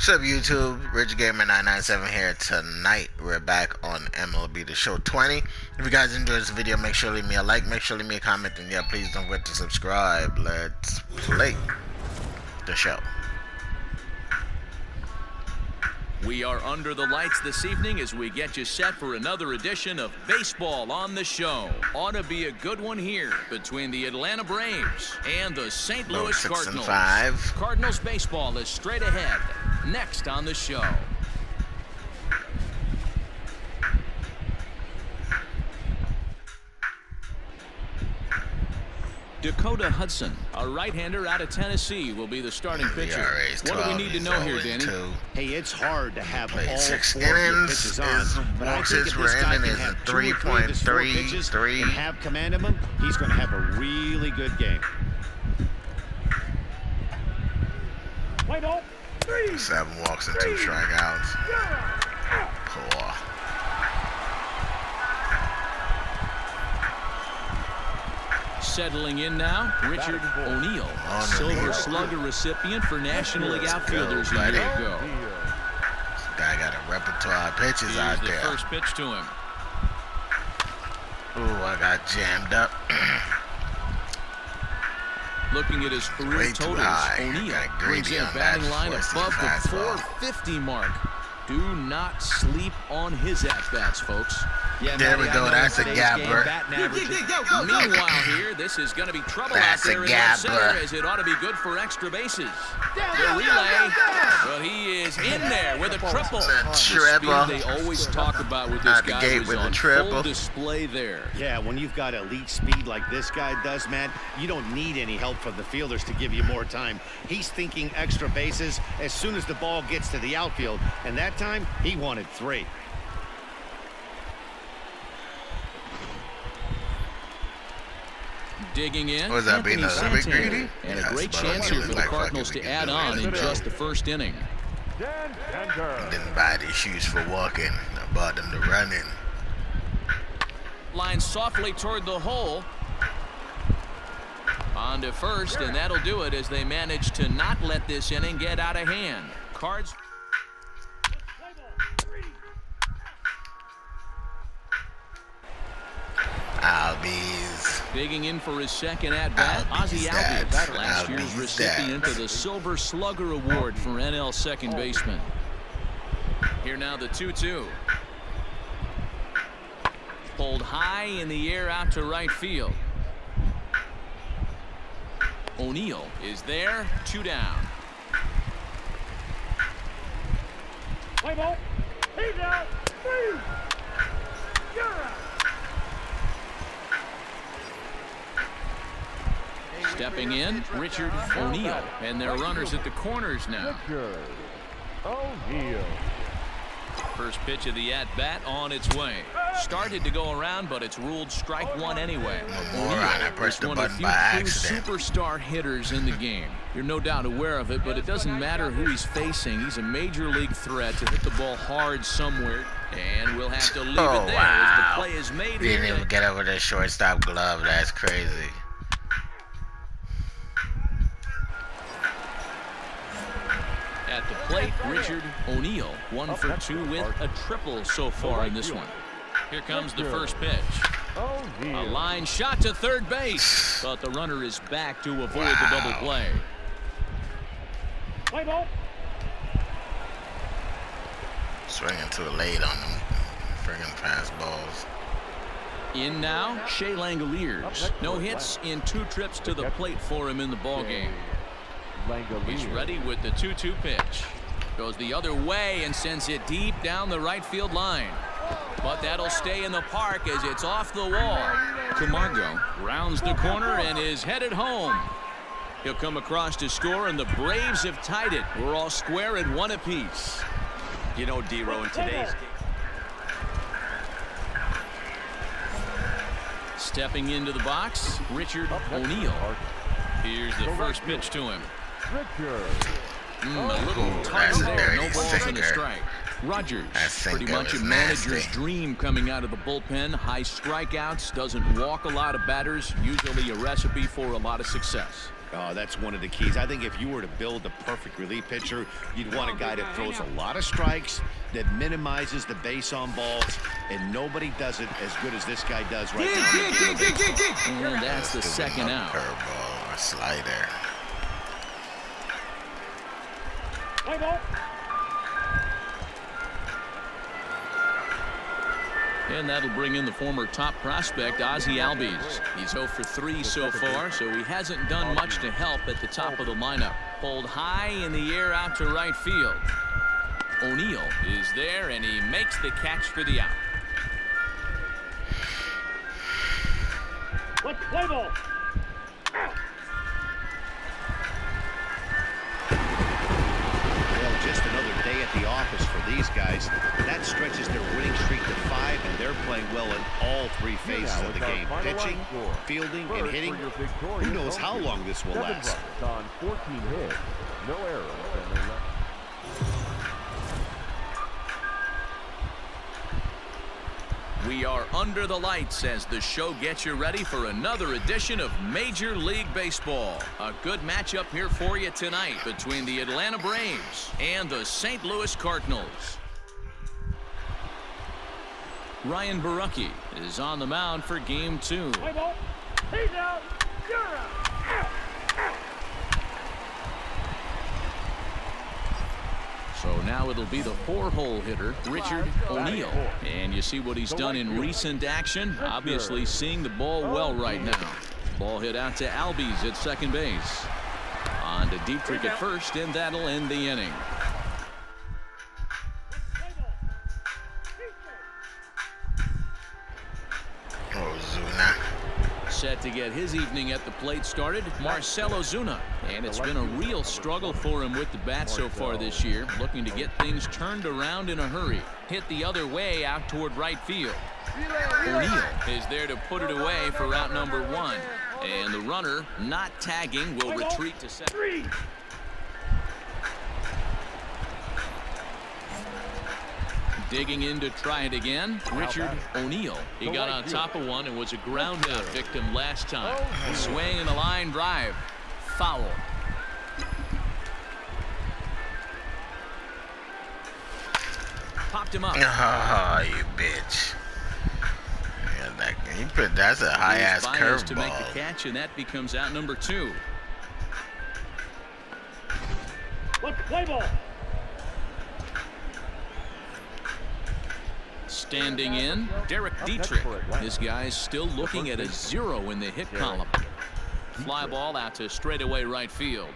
What's up, YouTube? Rich Gamer 997 here. Tonight we're back on MLB The Show 20. If you guys enjoyed this video, make sure to leave me a like, make sure to leave me a comment, and yeah, please don't forget to subscribe. Let's play the show. We are under the lights this evening as we get you set for another edition of Baseball on the Show. Ought to be a good one here between the Atlanta Braves and the St. Louis Cardinals. 6-5. Cardinals baseball is straight ahead. Next on the show. Dakota Hudson, a right-hander out of Tennessee, will be the starting pitcher. What do we need to know here, Danny? Hey, it's hard to have all 6 four of your innings. pitches on, but I think if We're this guy in can is have 2 or 3 of his 4 pitches and have command of them, he's going to have a really good game. 7 walks and 2 strikeouts. Poor. Settling in now, Richard O'Neill, Silver Slugger recipient for National League Outfielders a year ago. This guy got a repertoire of pitches out there. The first pitch to him. Ooh, I got jammed up. Looking at his career totals, O'Neill brings in a batting line above the 450 mark. Do not sleep on his at-bats, folks. Yeah, there we go. That's a gapper. Meanwhile here, this is going to be trouble out there in left center, as it ought to be good for extra bases. The relay, well, he is in there with a triple. The speed they always talk about with this guy is on full display there. Yeah, when you've got elite speed like this guy does, man, you don't need any help from the fielders to give you more time. He's thinking extra bases as soon as the ball gets to the outfield, and that time he wanted 3. Digging in, was that being Santander, and a great chance here for the Cardinals to add on in just the first inning. Didn't buy these shoes for walking. I bought them to running. Line softly toward the hole. On to first, and that'll do it as they manage to not let this inning get out of hand. Cards. Albies. Digging in for his second at-bat, Ozzie Albies, last year's recipient of the Silver Slugger Award for NL second baseman. Here now the 2-2. Pulled high in the air out to right field. O'Neill is there, 2 down. Play ball. He's out. 3. You're out. Stepping in, Richard O'Neill, and their runners at the corners now. O'Neill. First pitch of the at-bat on its way. Started to go around, but it's ruled strike 1 anyway. O'Neill is one of the few true superstar hitters in the game. You're no doubt aware of it, but it doesn't matter who he's facing. He's a major league threat to hit the ball hard somewhere, and we'll have to leave it there as the play is made here. Didn't even get over the shortstop glove. That's crazy. At the plate, Richard O'Neill, 1 for 2 with a triple so far in this one. Here comes the first pitch. A line shot to third base, but the runner is back to avoid the double play. Play ball. Swinging too late on them friggin' fast balls. In now, Shea Langoliers. No hits in 2 trips to the plate for him in the ballgame. He's ready with the 2-2 pitch. Goes the other way and sends it deep down the right field line. But that'll stay in the park as it's off the wall. Camargo rounds the corner and is headed home. He'll come across to score, and the Braves have tied it. We're all square at 1 apiece. You know, D-Row, in today's game. Stepping into the box, Richard O'Neill. Here's the first pitch to him. A little touch there, no balls and a strike. Rogers, pretty much a manager's dream coming out of the bullpen. High strikeouts, doesn't walk a lot of batters, usually a recipe for a lot of success. Oh, that's one of the keys. I think if you were to build a perfect relief pitcher, you'd want a guy that throws a lot of strikes, that minimizes the base on balls, and nobody does it as good as this guy does right now. And that's the second out. Curveball or slider. Play ball. And that'll bring in the former top prospect, Ozzie Albies. He's 0 for 3 so far, so he hasn't done much to help at the top of the lineup. Pulled high in the air out to right field. O'Neill is there, and he makes the catch for the out. Let's play ball. Well, just another day at the office for these guys. That stretches their winning streak to 5, and they're playing well in all 3 phases of the game. Pitching, fielding, and hitting. Who knows how long this will last. On 14 hits, no errors, and they left. We are under the lights as the show gets you ready for another edition of Major League Baseball. A good matchup here for you tonight between the Atlanta Braves and the St. Louis Cardinals. Ryan Borucki is on the mound for game 2. Play ball. He's out. You're out. So now it'll be the 4-hole hitter, Richard O'Neill. And you see what he's done in recent action. Obviously seeing the ball well right now. Ball hit out to Albies at second base. On to Dietrich at first, and that'll end the inning. Ozuna. Set to get his evening at the plate started, Marcell Ozuna. And it's been a real struggle for him with the bat so far this year, looking to get things turned around in a hurry. Hit the other way out toward right field. O'Neill is there to put it away for out number 1. And the runner, not tagging, will retreat to second. Digging in to try it again, Richard O'Neill. He got on top of one and was a ground out victim last time. Swing and a line drive. Foul. Popped him up. Oh, you bitch. Yeah, that's a high-ass curveball. To make the catch, and that becomes out number 2. Let's play ball. Standing in, Derek Dietrich. This guy's still looking at a 0 in the hit column. Fly ball out to straightaway right field.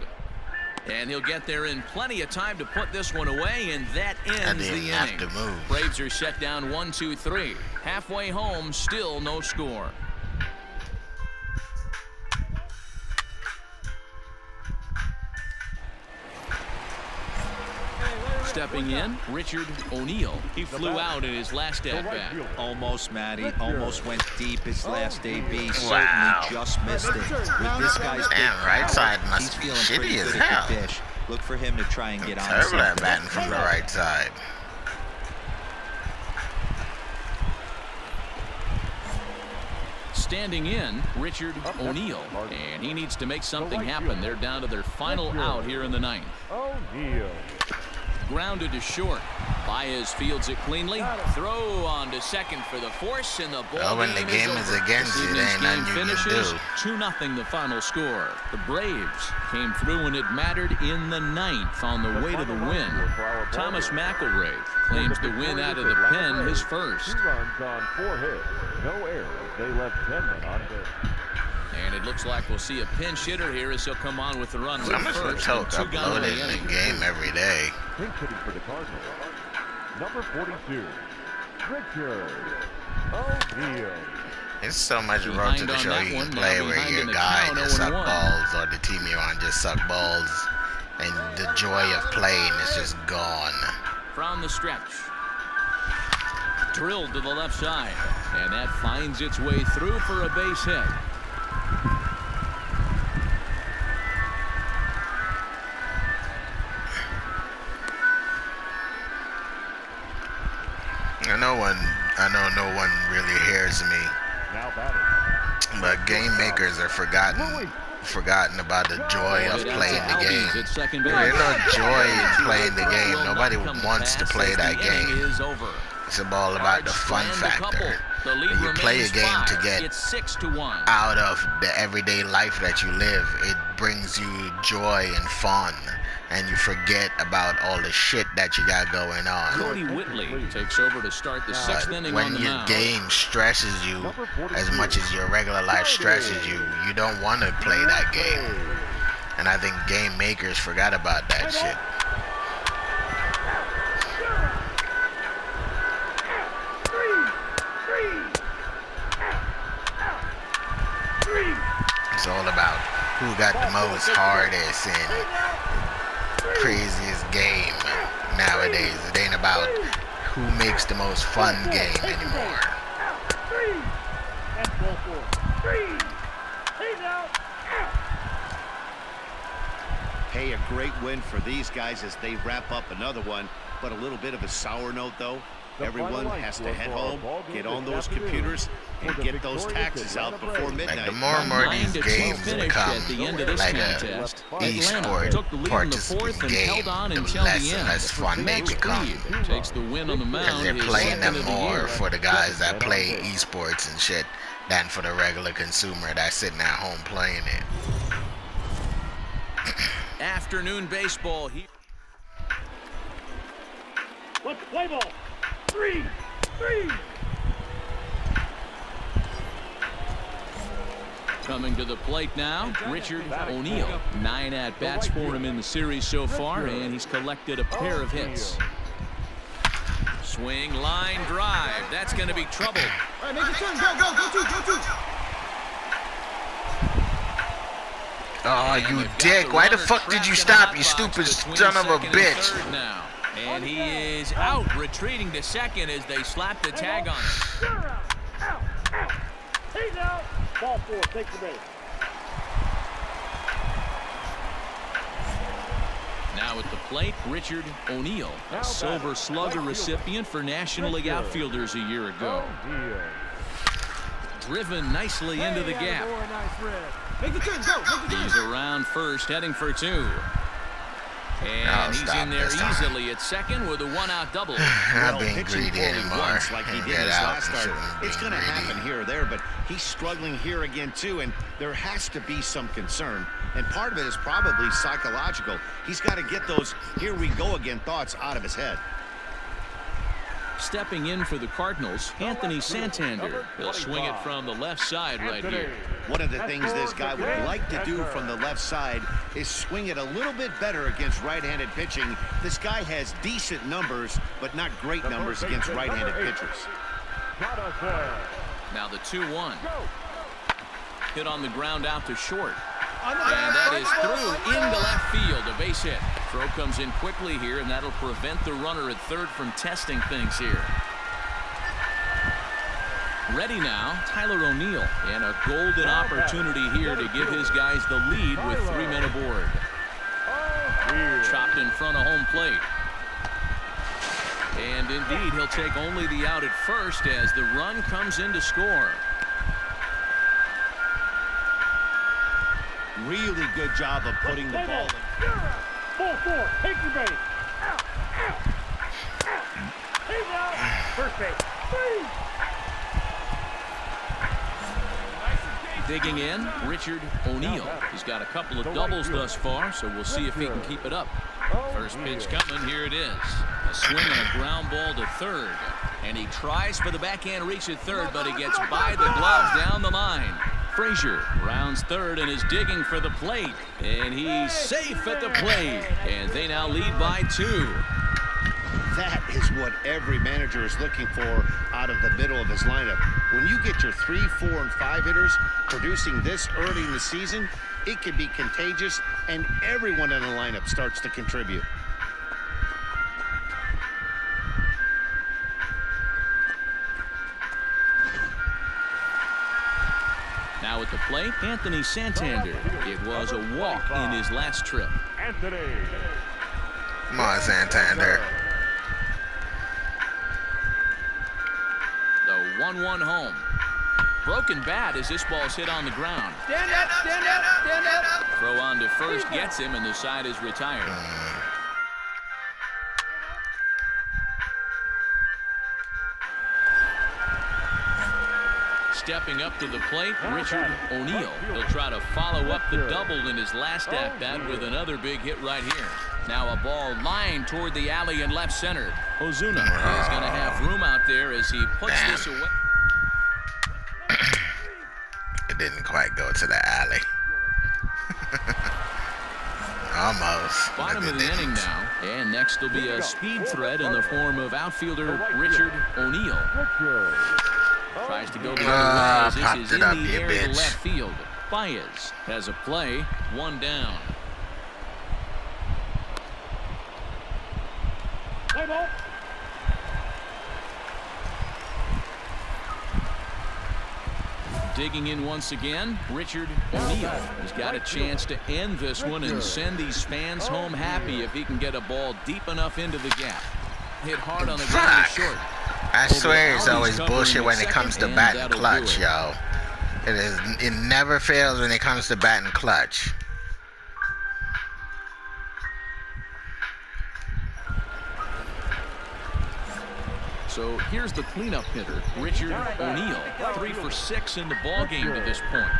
And he'll get there in plenty of time to put this one away, and that ends the inning. Braves are set down 1-2-3. Halfway home, still no score. Stepping in, Richard O'Neill. He flew out in his last at-bat. Almost, Matty. Almost went deep his last AB. Certainly just missed it. With this guy's right side must he's be feeling shitty pretty as good hell. at the dish. Look for him to try and get on Terrible at something. batting from the right side. Standing in, Richard O'Neill. And he needs to make something happen. They're down to their final out here in the 9th. O'Neill. Grounded to short. Baez fields it cleanly. Throw on to second for the force, and the ball when the game is against you, there ain't nothing you can finishes do. 2-0 the final score. The Braves came through when it mattered in the 9th on the way to the win. Thomas McElroy claims the win out of the pen, his first. 2 runs on 4 hits, no errors. They left 10 men on base. And it looks like we'll see a pinch hitter here as he'll come on with the run So much first. talk uploaded in the game every day. Pinch hitting for the Cardinals. Number 42, Richard O'Neill. It's so much road to the show you can play where your guy just suck balls or the team you're on just suck balls, and the joy of playing is just gone. From the stretch. Drilled to the left side. And that finds its way through for a base hit. I know no one really hears me, Now batting. but game makers are forgotten about the joy of playing the game. At second base. There's no joy in playing the game. Nobody wants to play that game. Is over. It's all about the fun factor. You play a game to get It's 6-1. out of the everyday life that you live. It brings you joy and fun, and you forget about all the shit that you got going on. Cody Whitley takes over to start the sixth inning on When the your mound. game stresses you as much as your regular life stresses you, you don't want to play that game. And I think game makers forgot about that shit. It's all about who got the most hardest and craziest game nowadays. It ain't about who makes the most fun game anymore. That's ball 4. 3. He's out. Hey, a great win for these guys as they wrap up another one. But a little bit of a sour note, though. Everyone has to head home, get on those computers, and get those taxes out before midnight. Like the more and more these games become like a e-sport participant game, the less and less fun they become. Takes the win on the Because mound. they're his playing them second of the more year. for the guys that play esports and shit than for the regular consumer that's sitting at home playing it. Afternoon baseball here. Let's play ball. 3. 3. Coming to the plate now, Richard O'Neill. 9 at-bats for him in the series so far, and he's collected a pair of hits. Swing, line, drive. That's going to be trouble. All right, make your turn. Go. Oh, you dick. Why the fuck did you stop, you stupid son of a bitch? Now. And he is out, retreating to second as they slap the tag on him. You're out. Out. He's out. Ball 4. Take the base. Now at the plate, Richard O'Neill, a Silver Slugger recipient for National League outfielders a year ago. Driven nicely into the gap. Make your turn. Go. He's around first, heading for 2. And Oh, he's stop in there this time. easily at second with a 1-out double. Not being pitching greedy poorly anymore. once like he did Get his out last and start. shouldn't It's be going to happen greedy. here or there, but he's struggling here again too, and there has to be some concern. And part of it is probably psychological. He's got to get those "here we go again" thoughts out of his head. Stepping in for the Cardinals, Anthony Santander. He'll swing it from the left side right here. One of the things this guy would like to do from the left side is swing it a little bit better against right-handed pitching. This guy has decent numbers, but not great numbers against right-handed pitchers. Now the 2-1. Hit on the ground out to short. And that is through into left field, a base hit. Throw comes in quickly here, and that'll prevent the runner at third from testing things here. Ready now, Tyler O'Neill, and a golden opportunity here to give his guys the lead with 3 men aboard. Chopped in front of home plate. And indeed, he'll take only the out at first as the run comes in to score. Really good job of putting the ball in. You're out. Ball 4. Take the base. Out. He's out. First base. 3. Digging in, Richard O'Neill. He's got a couple of doubles thus far, so we'll see if he can keep it up. First pitch coming, here it is. A swing and a ground ball to third. And he tries for the backhand reach at third, but he gets by the glove down the line. Frazier rounds third and is digging for the plate. And he's safe at the plate. And they now lead by 2. That is what every manager is looking for out of the middle of his lineup. When you get your 3, 4, and 5 hitters producing this early in the season, it can be contagious, and everyone in the lineup starts to contribute. Now at the plate, Anthony Santander. It was a walk in his last trip. Anthony. Come on, Santander. The 1-1 home. broken bat as this ball's hit on the ground. Stand up, stand up, stand up. Throw on to first gets him, and the side is retired. Stepping up to the plate, Richard O'Neill. He'll try to follow up the double in his last at-bat with another big hit right here. Now a ball lined toward the alley in left center. Ozuna is going to have room out there as he puts this away. It didn't quite go to the alley. Almost. Bottom of the inning now, and next will be a speed threat in the form of outfielder Richard O'Neill. Tries to go the other way as this is in the air to left field. Baez has a play, one down. Digging in once again, Richard O'Neill has got a chance to end this one and send these fans home happy if he can get a ball deep enough into the gap. Hit hard on the ground to short. I swear it's always bullshit when it comes to bat and clutch, yo. It never fails when it comes to bat and clutch. So here's the cleanup hitter, Richard O'Neill, 3 for 6 in the ballgame to this point.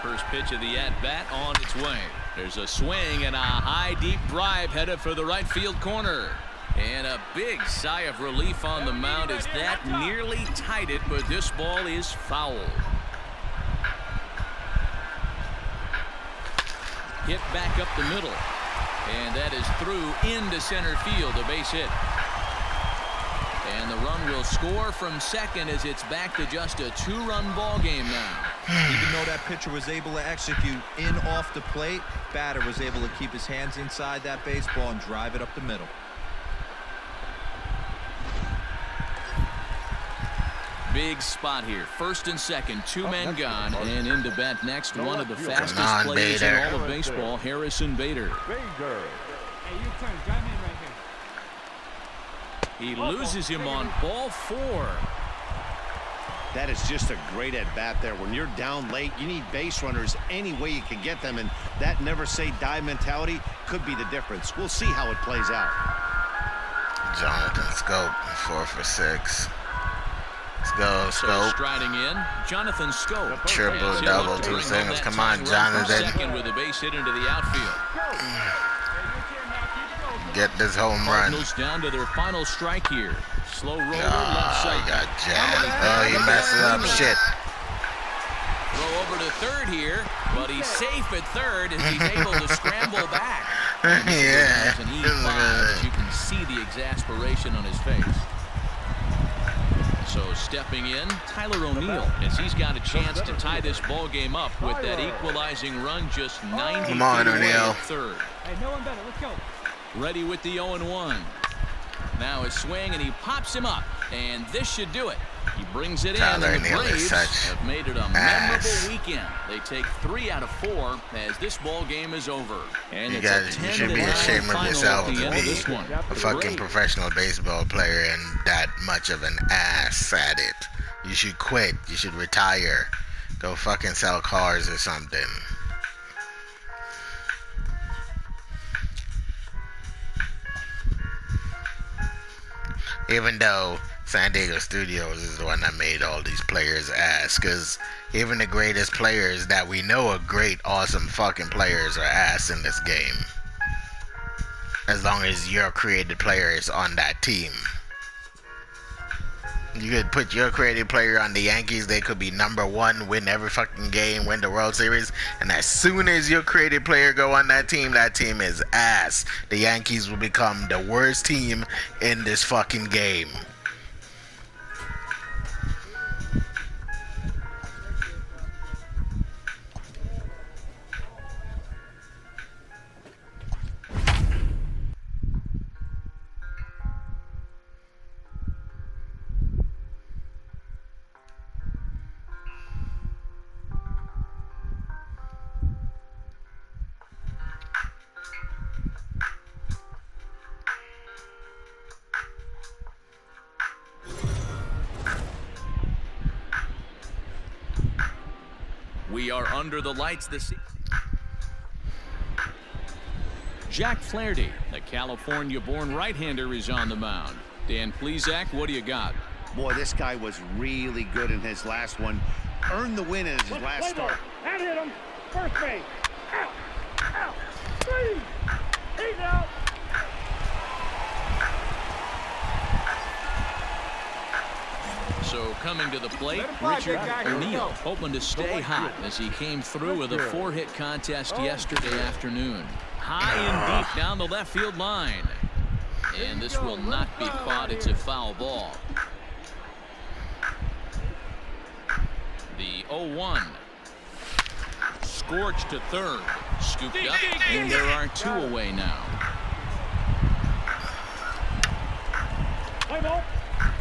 First pitch of the at-bat on its way. There's a swing and a high, deep drive headed for the right field corner. And a big sigh of relief on the mound as that nearly tied it, but this ball is foul. Hit back up the middle. And that is through into center field, a base hit. And the run will score from second as it's back to just a 2-run ball game now. Even though that pitcher was able to execute in off the plate, batter was able to keep his hands inside that baseball and drive it up the middle. Big spot here. First and second, 2 men gone, and into bat next, one of the fastest players in all of baseball, Harrison Bader. Hey, you turn. Drive in right here. He loses him on ball 4. That is just a great at-bat there. When you're down late, you need base runners any way you can get them, and that never-say-die mentality could be the difference. We'll see how it plays out. Jonathan Scope, 4 for 6. Let's go, So Scope. striding in, Jonathan Scope. Triple, double, 2 singles. Come on, Jonathan. Second with a base hit into the outfield. Get this home run. Cardinals down to their final strike here. Slow roller, left Oh, side. he got jammed. Oh, he messes up. Shit. Throw over to third here, but he's safe at third as he's able to scramble back. Yeah. It's an E5, as you can see the exasperation on his face. So stepping in, Tyler O'Neill, as he's got a chance to tie this ball game up with that equalizing run just 90 Come on, feet away O'Neill. at third. Hey, no one better. Let's go. Ready with the 0-1. Now a swing, and he pops him up, and this should do it. He brings it Tyler in, and the O'Neill is Braves such have made it a ass. memorable weekend. They take 3 out of 4 as this ball game is over. And You it's guys, a you 10 should be to 9 ashamed of final yourself at the to end of be this one. a fucking professional baseball player and that much of an ass at it. You should quit. You should retire. Go fucking sell cars or something. Even though San Diego Studios is the one that made all these players ass, because even the greatest players that we know are great, awesome fucking players are ass in this game. As long as your created player is on that team. You could put your creative player on the Yankees, they could be #1, win every fucking game, win the World Series, and as soon as your creative player go on that team is ass. The Yankees will become the worst team in this fucking game. We are under the lights this season. Jack Flaherty, the California-born right-hander, is on the mound. Dan Plesac, what do you got? Boy, this guy was really good in his last one. Earned the win in his last start. And hit him. First base. Out. Out. Three. He's out. So coming to the plate, Richard O'Neill hoping to stay hot as he came through with a 4-hit contest yesterday afternoon. High and deep down the left field line. And this will not be caught. It's a foul ball. The 0-1. Scorched to third. Scooped up, and there are 2 away now. Play ball.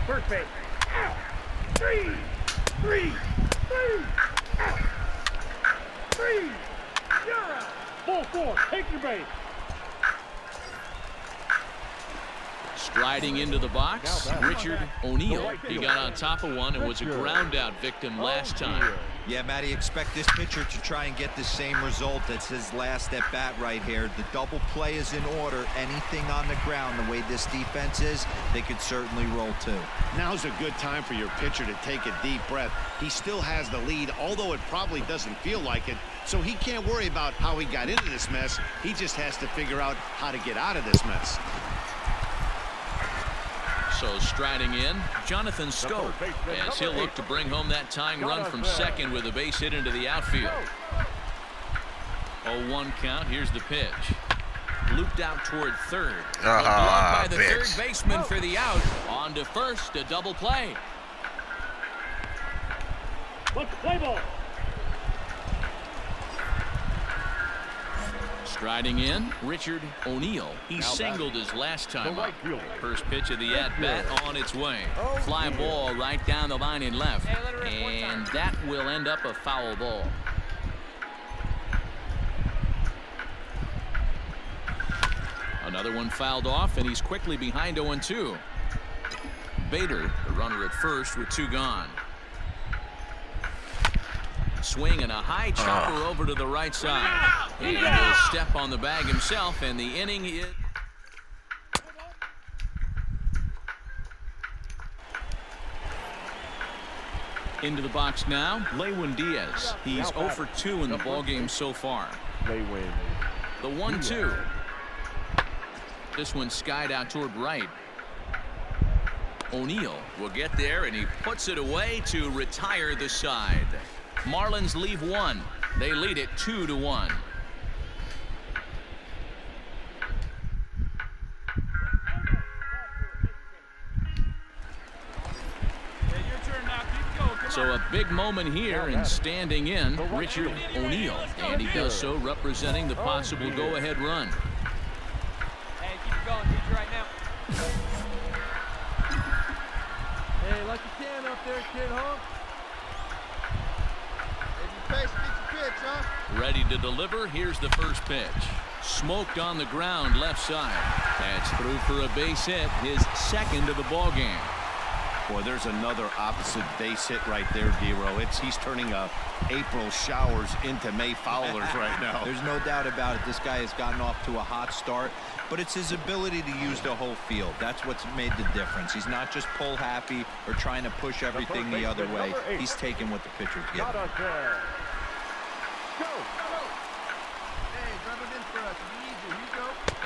First base. Out. Three. Out. Three. You're out. Ball 4. Take your base. Striding into the box, Richard O'Neill. He got on top of one and was a ground out victim last time. Yeah, Matty, expect this pitcher to try and get the same result. That's his last at bat right here. The double play is in order. Anything on the ground, the way this defense is, they could certainly roll too. Now's a good time for your pitcher to take a deep breath. He still has the lead, although it probably doesn't feel like it. So he can't worry about how he got into this mess. He just has to figure out how to get out of this mess. So striding in, Jonathan Scope, as he'll look to bring home that tying run from second with a base hit into the outfield. 0-1 count. Here's the pitch. Looped out toward third. Gloved by the third baseman for the out. On to first, a double play. Let's play ball. Striding in, Richard O'Neill. He singled his last time up. First pitch of the at-bat on its way. Fly ball right down the line in left. And that will end up a foul ball. Another one fouled off, and he's quickly behind 0-2. Bader, the runner at first with 2 gone. Swing and a high chopper over to the right side. And he'll step on the bag himself, and the inning is... Into the box now, Lewin Diaz. He's 0 for 2 in the ballgame so far. They win. The 1-2. This one skied out toward right. O'Neill will get there, and he puts it away to retire the side. Marlins leave 1. They lead it 2-1. So a big moment here, and standing in, Richard O'Neill. And he does so representing the possible go-ahead run. Hey, keep it going, teacher, right now. Hey, like you can up there, kid, huh? Ready to deliver. Here's the first pitch. Smoked on the ground left side. That's through for a base hit, his second of the ball game. Boy, there's another opposite base hit right there, Dero. He's turning April showers into May foulers right now. There's no doubt about it. This guy has gotten off to a hot start, but it's his ability to use the whole field. That's what's made the difference. He's not just pull happy or trying to push everything the other way. He's taking what the pitcher's giving.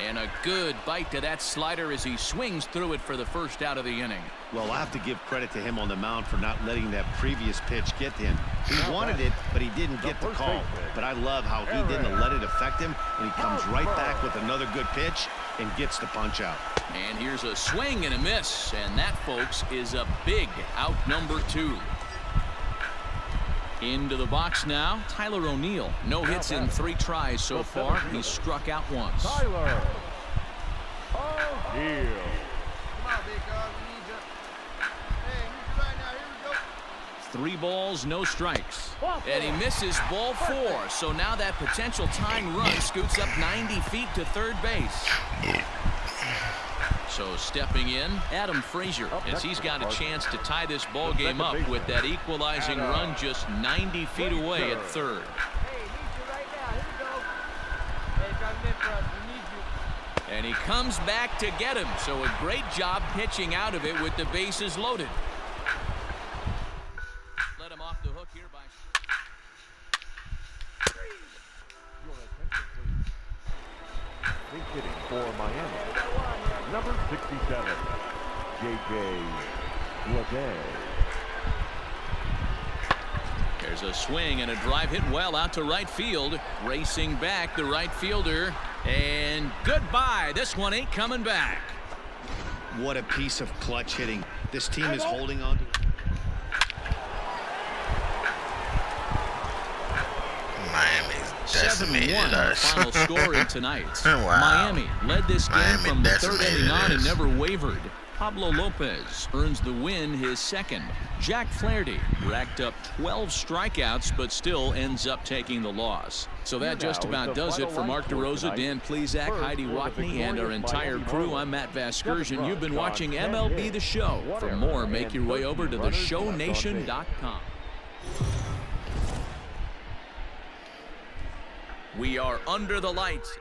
And a good bite to that slider as he swings through it for the first out of the inning. Well, I have to give credit to him on the mound for not letting that previous pitch get to him. He wanted it, but he didn't get the call. But I love how he didn't let it affect him, and he comes right back with another good pitch and gets the punch out. And here's a swing and a miss, and that, folks, is a big out number 2. Into the box now, Tyler O'Neill. No hits in 3 tries so far. He's struck out once. Tyler O'Neill. Come on, big dog. We need you. Hey, need you right now. Here we go. 3 balls, no strikes. And he misses ball 4. So now that potential tying run scoots up 90 feet to third base. So stepping in, Adam Frazier, as he's got a chance to tie this ball game up with that equalizing run just 90 feet away at third. Hey, need you right now. Here we go. Hey, drop it in for us. We need you. And he comes back to get him. So a great job pitching out of it with the bases loaded. Let him off the hook here by... Big hitting for Miami. Number 67, J.J. Bleday. There's a swing and a drive hit well out to right field. Racing back the right fielder. And goodbye. This one ain't coming back. What a piece of clutch hitting. This team is holding on to. Miami's decimated 7-1 us. final score in tonight. Wow. Miami led this game Miami from the third decimated inning on and us. never wavered. Pablo Lopez earns the win, his second. Jack Flaherty racked up 12 strikeouts but still ends up taking the loss. So that just about does it for Mark DeRosa, Dan Plesac, Heidi Watney, and our entire crew. I'm Matt Vasgersian. You've been watching MLB The Show. For more, make your way over to theshownation.com. We are under the lights.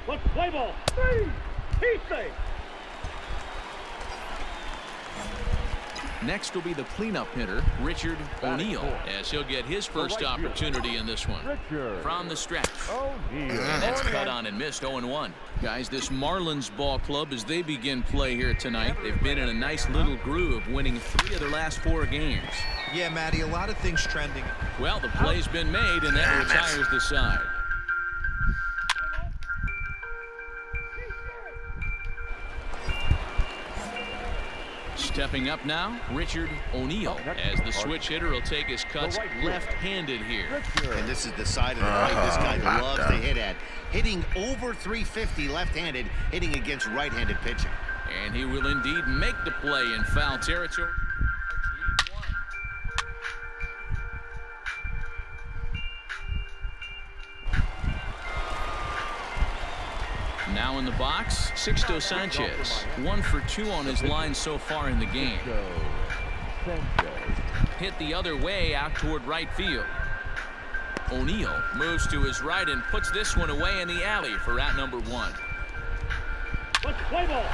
Let's play ball. Three. He's safe. Next will be the cleanup hitter, Richard O'Neill, as he'll get his first opportunity in this one. From the stretch. And that's cut on and missed. 0-1. Guys, this Marlins ball club, as they begin play here tonight, they've been in a nice little groove, winning 3 of their last 4 games. Yeah, Matty, a lot of things trending. Well, the play's been made, and that retires the side. Stepping up now, Richard O'Neill, as the switch hitter will take his cuts left-handed here. And this is the side of the plate this guy loves to hit at. Hitting over 350 left-handed, hitting against right-handed pitching. And he will indeed make the play in foul territory. Now in the box, Sixto Sanchez. 1 for 2 on his line so far in the game. Hit the other way out toward right field. O'Neill moves to his right and puts this one away in the alley for out number 1. Let's play ball.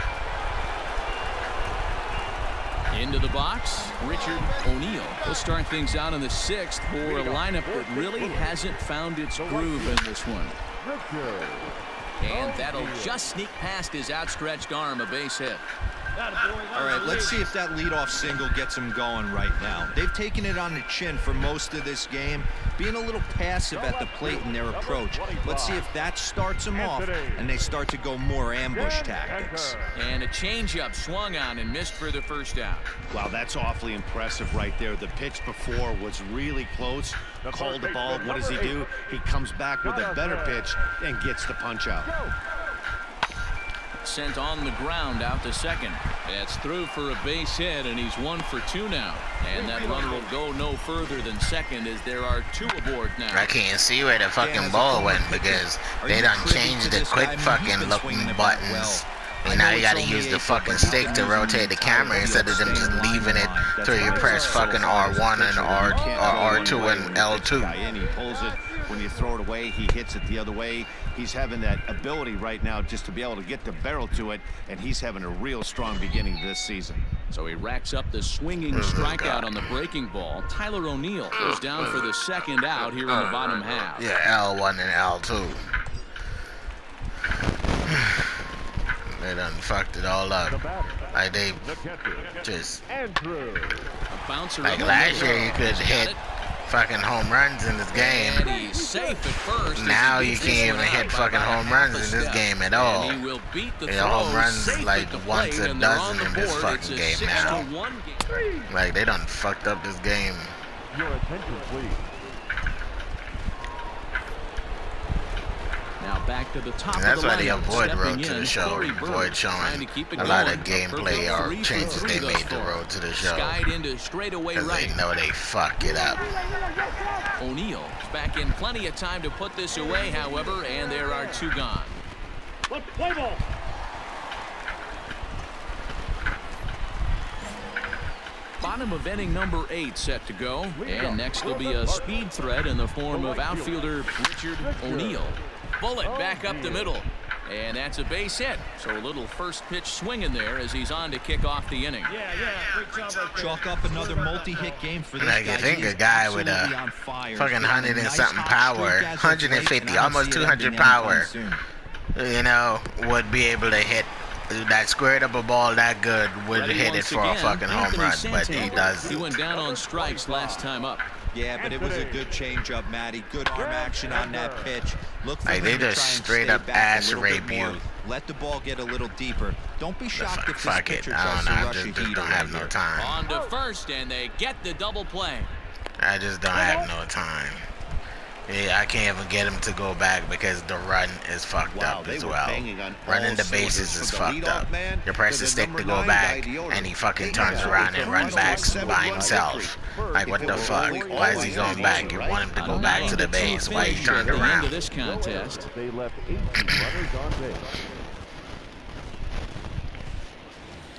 Into the box, Richard O'Neill. We'll start things out in the 6th for a lineup that really hasn't found its groove in this one. And that'll just sneak past his outstretched arm, a base hit. All right, let's see if that leadoff single gets him going right now. They've taken it on the chin for most of this game, being a little passive at the plate in their approach. Let's see if that starts them off and they start to go more ambush tactics. And a changeup swung on and missed for the first out. Wow, that's awfully impressive right there. The pitch before was really close. Called the ball. What does he do? He comes back with a better pitch and gets the punch out. Sent on the ground out to second. It's through for a base hit, and he's 1 for 2 now. And that run will go no further than second as there are 2 aboard now. I can't see where the fucking ball went because they done changed the quick fucking looking buttons. And now you gotta use the fucking stick to rotate the camera instead of them just leaving it till you press fucking R1 and R2 and L2. And he pulls it. When you throw it away, he hits it the other way. He's having that ability right now just to be able to get the barrel to it, and he's having a real strong beginning this season. So he racks up the swinging strikeout on the breaking ball. Tyler O'Neill goes down for the second out here in the bottom half. Yeah, L1 and L2. They done fucked it all up. Like they just like last year you could hit fucking home runs in this game. And he's safe at first. Now you can't even hit fucking home runs in this game at all. And he will beat the home runs safe like at the once plate, a and they're dozen on in the this board. fucking It's a game now. 6-1 game. Like they done fucked up this game. Your attention, please. Now back to the top And that's of the why they lineup. avoid Stepping road to in, the show. Corey Burke, Avoid trying showing to keep it a lot going. of gameplay Perfect or 3 for changes 3 they thus made to far. road to the show. Skied into straightaway Because right. they know they fuck it up. O'Neill is back in plenty of time to put this away, however, and there are 2 gone. Let's play ball. Bottom of inning number 8 set to go. And next will be a speed threat in the form of outfielder Richard O'Neill. Bullet back up the middle. And that's a base hit. So a little first pitch swing in there as he's on to kick off the inning. Yeah, great job right there. Chalk up another multi-hit game for this Like, guy. you think He a is guy with a absolutely on fire. fucking He's got a 100 and nice something hot power, streak as of late, 150, and I don't almost see it 200 ending power, anytime soon. you know, would be able to hit that squared up a ball that good, would Ready hit it once for a again, fucking home Anthony run, but he Santander. doesn't. He went down on strikes last time up. Yeah, but it was a good changeup, Matty. Good arm action on that pitch. Look for Like, him they to try just and straight stay up back ass a little bit rape more. you. Let the ball get a little deeper. Don't be shocked if this Fuck it, pitcher I tries don't to know, I rush a just heater don't have right no here. time. On to first, and they get the double play. I just don't have no time. Yeah, I can't even get him to go back because the run is fucked Wow, up they as were well. banging on Running all the bases cylinders is from the fucked up. leadoff man You press to the the stick to number go 9 back, guy, the order. and he fucking They turns got around a and run 3-1 back by 7-run himself. victory. Like, If what it the were fuck? only Why is he all going in back? favor, You right? want him to go A back to the 9-2 base. Why he finish turned at the end around? of this No errors. contest. They left 18 runners on base.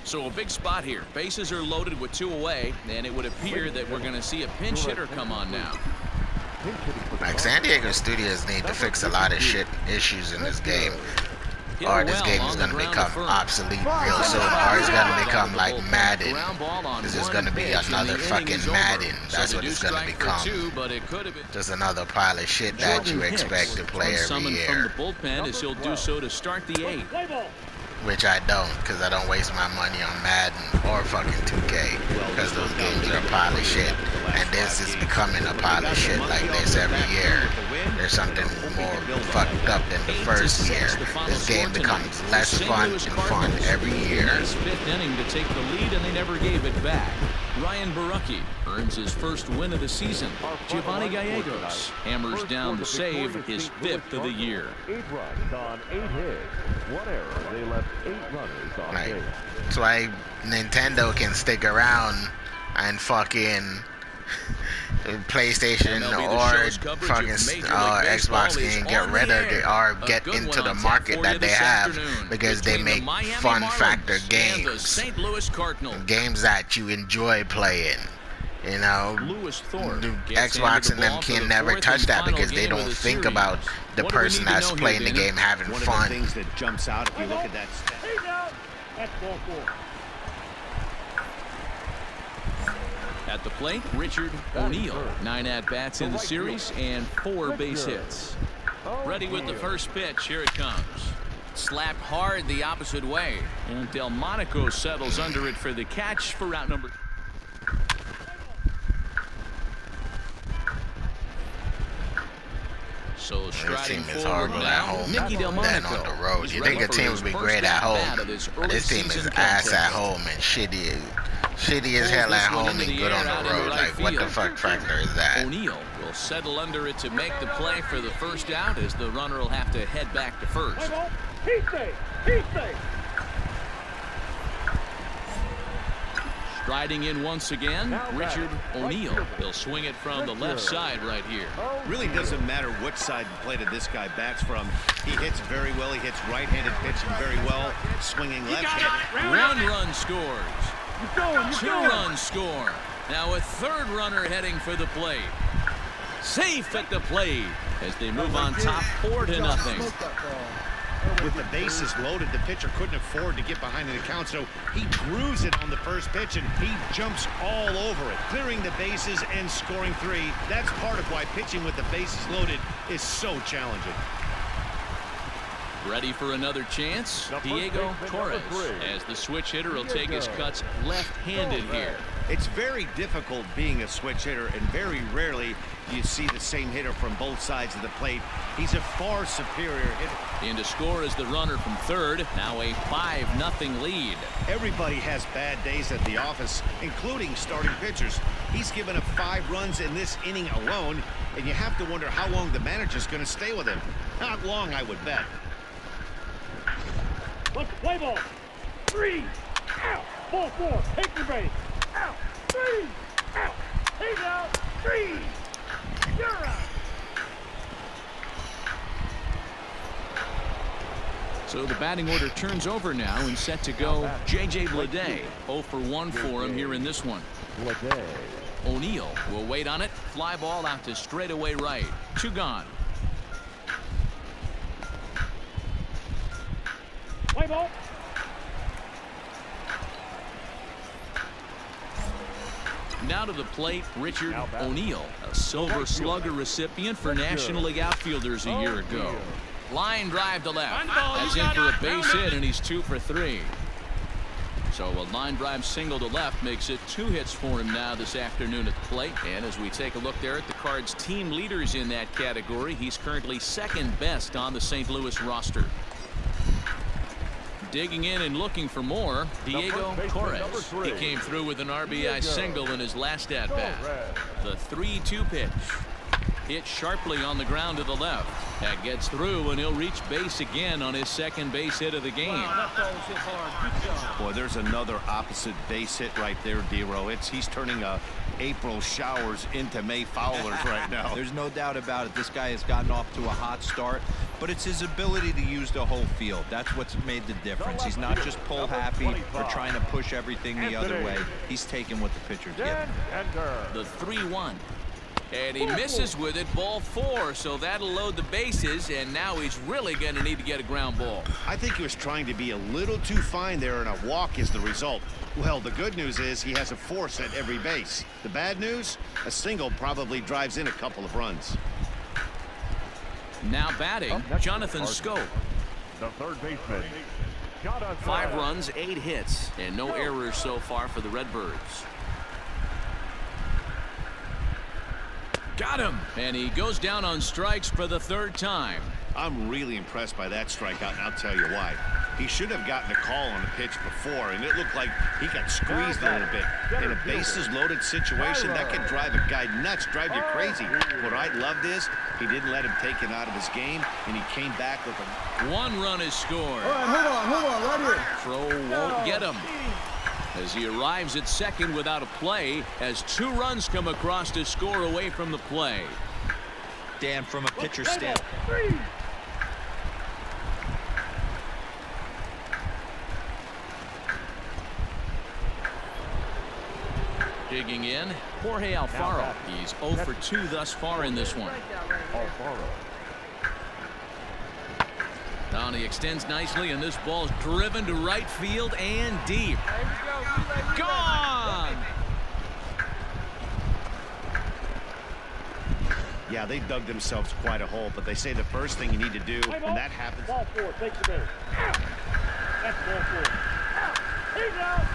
So a big spot here. Bases are loaded with 2 away, and it would appear that we're going to see a pinch hitter come on now. Like, San Diego studios need to fix a lot of shit issues in this game, or this game is gonna become obsolete real soon, or it's gonna become like Madden. This is gonna be another fucking Madden. That's what it's gonna become. Just another pile of shit that you expect to play every Summoned from year. the bullpen as he'll do so to start the 8th. Play ball. Which I don't, because I don't waste my money on Madden or fucking 2K, because those games are a pile of shit. And this is becoming a pile of shit like this every year. There's something more fucked up than the first year. This game becomes less fun and fun every year. Nice 5th inning to take the lead, and they never gave it back. Ryan Barucki earns his first win of the season. Giovanni Gallegos hammers down the save, his 5th of the year. 8 runs on 8 hits. 1 error. They left 8 runners on Like, base. that's why Nintendo can stick around and fucking PlayStation MLB The or Show's coverage fucking of Major League Baseball Xbox is can get on rid the of it air. or A get good into one the on tap market for that you they this have afternoon because they between the make Miami fun Marlins factor and the games. St. Louis Cardinals. Games that you enjoy playing. You know, Lewis Thorpe the gets Xbox handed and the them ball for can the never 4th touch and that final because they game of don't the think series. about the What do we person need to that's know playing here, the Dana? game having One of fun. the things that jumps out if you look at that stat. He's out. That's ball 4. At the plate, Richard O'Neill. 9 at-bats in the series and 4 base hits. Ready with the first pitch. Here it comes. Slapped hard the opposite way. And Delmonico settles under it for the catch for route number. So This striding team is forward horrible at now, home Mickey than Delmonico. on the road. He's You ready think a for team his would be first great at at-bat home, of this but early this team is season ass at contest. home and shitty as hell Pulls at this one home into and the good air on out the into road. right Like, what the field. fuck factor is that? O'Neill will settle under it to make the play for the first out as the runner will have to head back to first. Play ball. He's safe. He's safe. Striding in once again, Richard O'Neill. He'll swing it from the left side right here. Really doesn't matter which side of the plate this guy bats from. He hits very well. He hits right-handed pitching very well. Swinging left-handed. One run scores. You're going. You're 2 going. runs score. Now a 3rd runner heading for the plate. Safe at the plate as they move on top 4-0. With the bases loaded, the pitcher couldn't afford to get behind an account, so he grooves it on the first pitch, and he jumps all over it, clearing the bases and scoring 3. That's part of why pitching with the bases loaded is so challenging. Ready for another chance? Diego Torres, as the switch hitter will take his cuts left-handed here. It's very difficult being a switch hitter, and very rarely do you see the same hitter from both sides of the plate. He's a far superior hitter. In to score is the runner from third. Now a 5-0 lead. Everybody has bad days at the office, including starting pitchers. He's given up 5 runs in this inning alone, and you have to wonder how long the manager's going to stay with him. Not long, I would bet. Let's play ball. 3. Out. Ball 4. Take your base. Out. 3. Out. He's out. 3. You're out. So So the batting order turns over now and set to go J.J. Bleday. 0 for 1 for him here in this one. O'Neill will wait on it. Fly ball out to straightaway right. 2 gone. Play ball. Now to the plate, Richard O'Neill, a Silver Slugger recipient for National League outfielders a year ago. Line drive to left. That's in for a base hit, and he's 2 for 3. So a line drive single to left makes it 2 hits for him now this afternoon at the plate. And as we take a look there at the Cards' team leaders in that category, he's currently 2nd best on the St. Louis roster. Digging in and looking for more, Diego Torres. He came through with an RBI single in his last at-bat. The 3-2 pitch. Hit sharply on the ground to the left. That gets through, and he'll reach base again on his 2nd base hit of the game. Boy, there's another opposite base hit right there, D-Row. He's turning April showers into May foulers right now. There's no doubt about it. This guy has gotten off to a hot start, but it's his ability to use the whole field. That's what's made the difference. He's not just pull happy or trying to push everything the other way. He's taking what the pitcher's giving. The 3-1. And he misses with it, ball 4, so that'll load the bases, and now he's really going to need to get a ground ball. I think he was trying to be a little too fine there, and a walk is the result. Well, the good news is he has a force at every base. The bad news, a single probably drives in a couple of runs. Now batting, Jonathan Scope. The third baseman, 5 runs, 8 hits, and no errors so far for the Redbirds. Got him, and he goes down on strikes for the 3rd time. I'm really impressed by that strikeout, and I'll tell you why. He should have gotten a call on the pitch before, and it looked like he got squeezed a little bit. In a bases-loaded situation, that can drive a guy nuts, drive you crazy. What I loved is he didn't let him take it out of his game, and he came back with a... 1 run is scored. All right, hold on, right here. Throw won't get him. As he arrives at 2nd without a play, as 2 runs come across to score away from the play. Dan, from a pitcher's standpoint. Digging in, Jorge Alfaro. He's 0 for 2 thus far in this one. Down he extends nicely, and this ball's driven to right field and deep. Gone! Yeah, they dug themselves quite a hole, but they say the first thing you need to do when that happens... Ball 4, take the base. That's ball 4. He's out.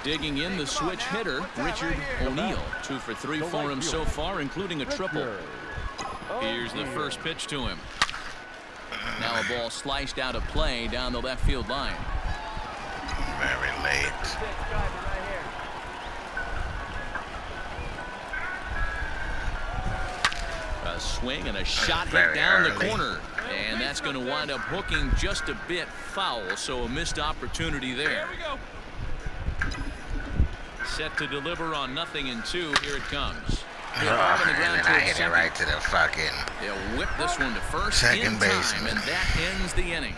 Digging in, the switch hitter, Richard O'Neill. 2 for 3 for him so far, including a triple. Here's the first pitch to him. Now a ball sliced out of play down the left field line. Very late. A swing and a shot hit down the corner. And that's going to wind up hooking just a bit foul, so a missed opportunity there. Set to deliver on 0-2. Here it comes. And I hit it right to the fucking... They'll whip this one to first second in baseman. time, and that ends the inning.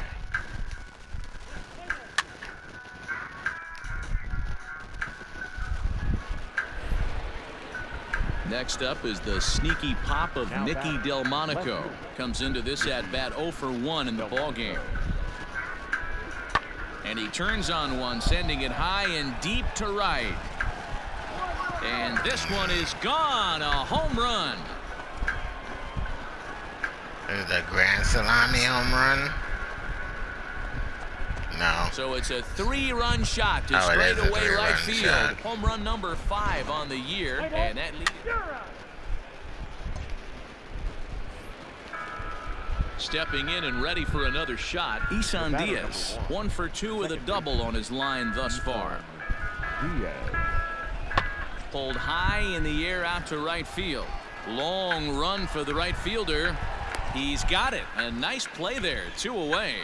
Next up is the sneaky pop of Nicky Delmonico. Comes into this at-bat 0 for 1 in the ballgame. And he turns on one, sending it high and deep to right. And this one is gone, a home run. Is the Grand Salami home run? No. So it's a 3-run shot to Oh, it is a straightaway 3-run right field. shot. Home run number 5 on the year, and that leads. Stepping in and ready for another shot, Isan Diaz. 1 for 2 with a double on his line thus far. Pulled high in the air out to right field. Long run for the right fielder. He's got it. A nice play there. 2 away.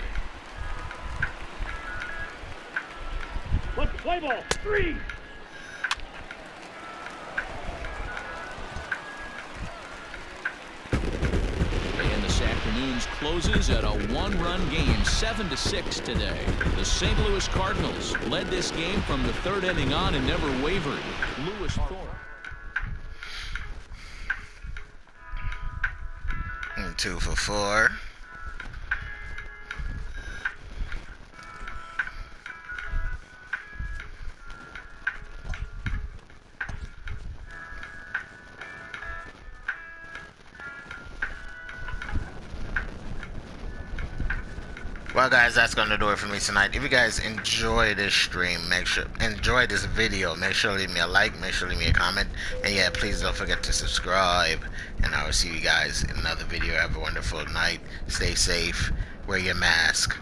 Let's play ball. 3. And this afternoon, Twins closes at a one-run game, 7-6 today. The St. Louis Cardinals led this game from the third inning on and never wavered. Lewis Thorpe. 2 for 4. Well, guys, that's gonna do it for me tonight. If you guys enjoy this stream, enjoy this video, make sure to leave me a like, make sure to leave me a comment, and yeah, please don't forget to subscribe. And I will see you guys in another video. Have a wonderful night. Stay safe. Wear your mask.